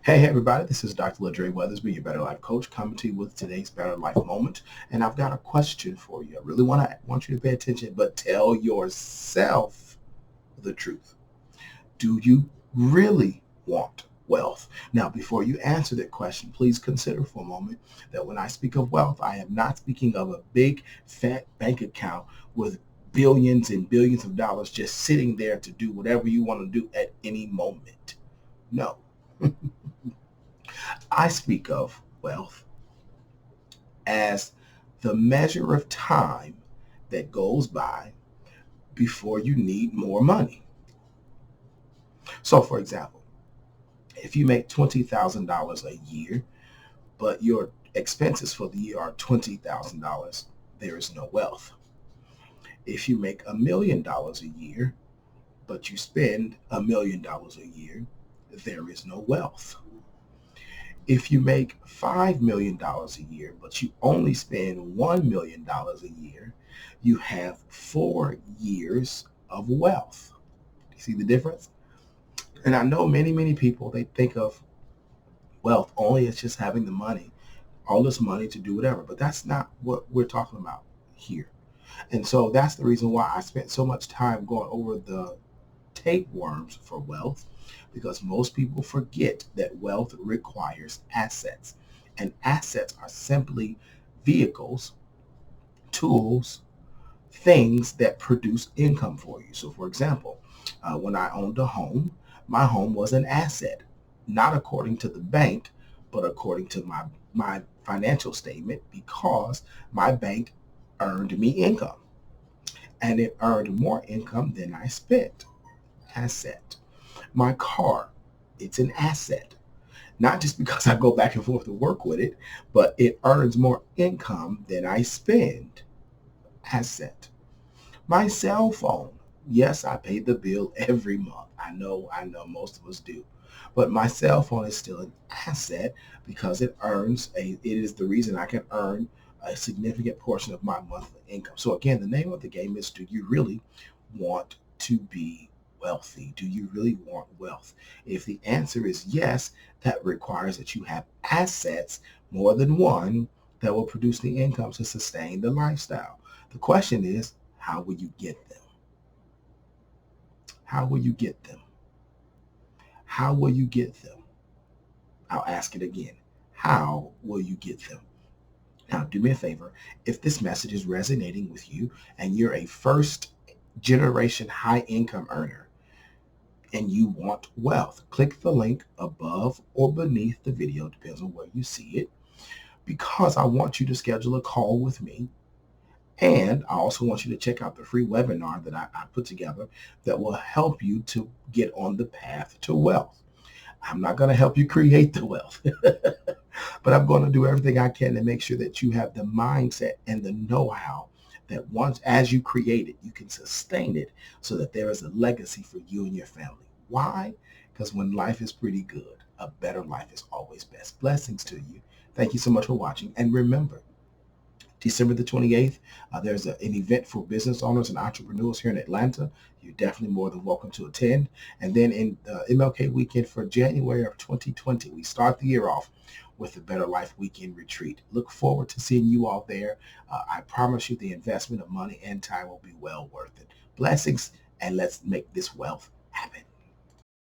Hey everybody, this is Dr. LaDre Weathersby, your Better Life Coach, coming to you with today's Better Life Moment. And I've got a question for you. I really want you to pay attention, but tell yourself the truth. Do you really want wealth? Now, before you answer that question, please consider for a moment that when I speak of wealth, I am not speaking of a big fat bank account with billions and billions of dollars just sitting there to do whatever you want to do at any moment. No. I speak of wealth as the measure of time that goes by before you need more money. So, for example, if you make $20,000 a year, but your expenses for the year are $20,000, there is no wealth. If you make $1 million a year, but you spend $1 million a year, there is no wealth. If you make $5 million a year, but you only spend $1 million a year, you have 4 years of wealth. You see the difference? And I know many people, they think of wealth only as just having the money, all this money to do whatever, but that's not what we're talking about here. And so that's the reason why I spent so much time going over the tapeworms for wealth, because most people forget that wealth requires assets. And assets are simply vehicles, tools, things that produce income for you. So, for example, when I owned a home, my home was an asset, not according to the bank, but according to my financial statement, because my bank earned me income, and it earned more income than I spent. Asset. My car, it's an asset. Not just because I go back and forth to work with it, but it earns more income than I spend. Asset. My cell phone. Yes, I pay the bill every month. I know most of us do. But my cell phone is still an asset because it is the reason I can earn a significant portion of my monthly income. So again, the name of the game is, do you really want to be wealthy? Do you really want wealth? If the answer is yes, that requires that you have assets, more than one, that will produce the income to sustain the lifestyle. The question is, how will you get them? How will you get them? How will you get them? I'll ask it again. How will you get them? Now, do me a favor. If this message is resonating with you and you're a first generation high income earner and you want wealth, click the link above or beneath the video, depends on where you see it, because I want you to schedule a call with me. And I also want you to check out the free webinar that I put together that will help you to get on the path to wealth. I'm not going to help you create the wealth, but I'm going to do everything I can to make sure that you have the mindset and the know-how that once as you create it, you can sustain it so that there is a legacy for you and your family. Why? Because when life is pretty good, a better life is always best. Blessings to you. Thank you so much for watching. And remember, December the 28th, there's an event for business owners and entrepreneurs here in Atlanta. You're definitely more than welcome to attend. And then in MLK weekend for January of 2020, we start the year off with the Better Life Weekend Retreat. Look forward to seeing you all there. I promise you the investment of money and time will be well worth it. Blessings, and let's make this wealth happen.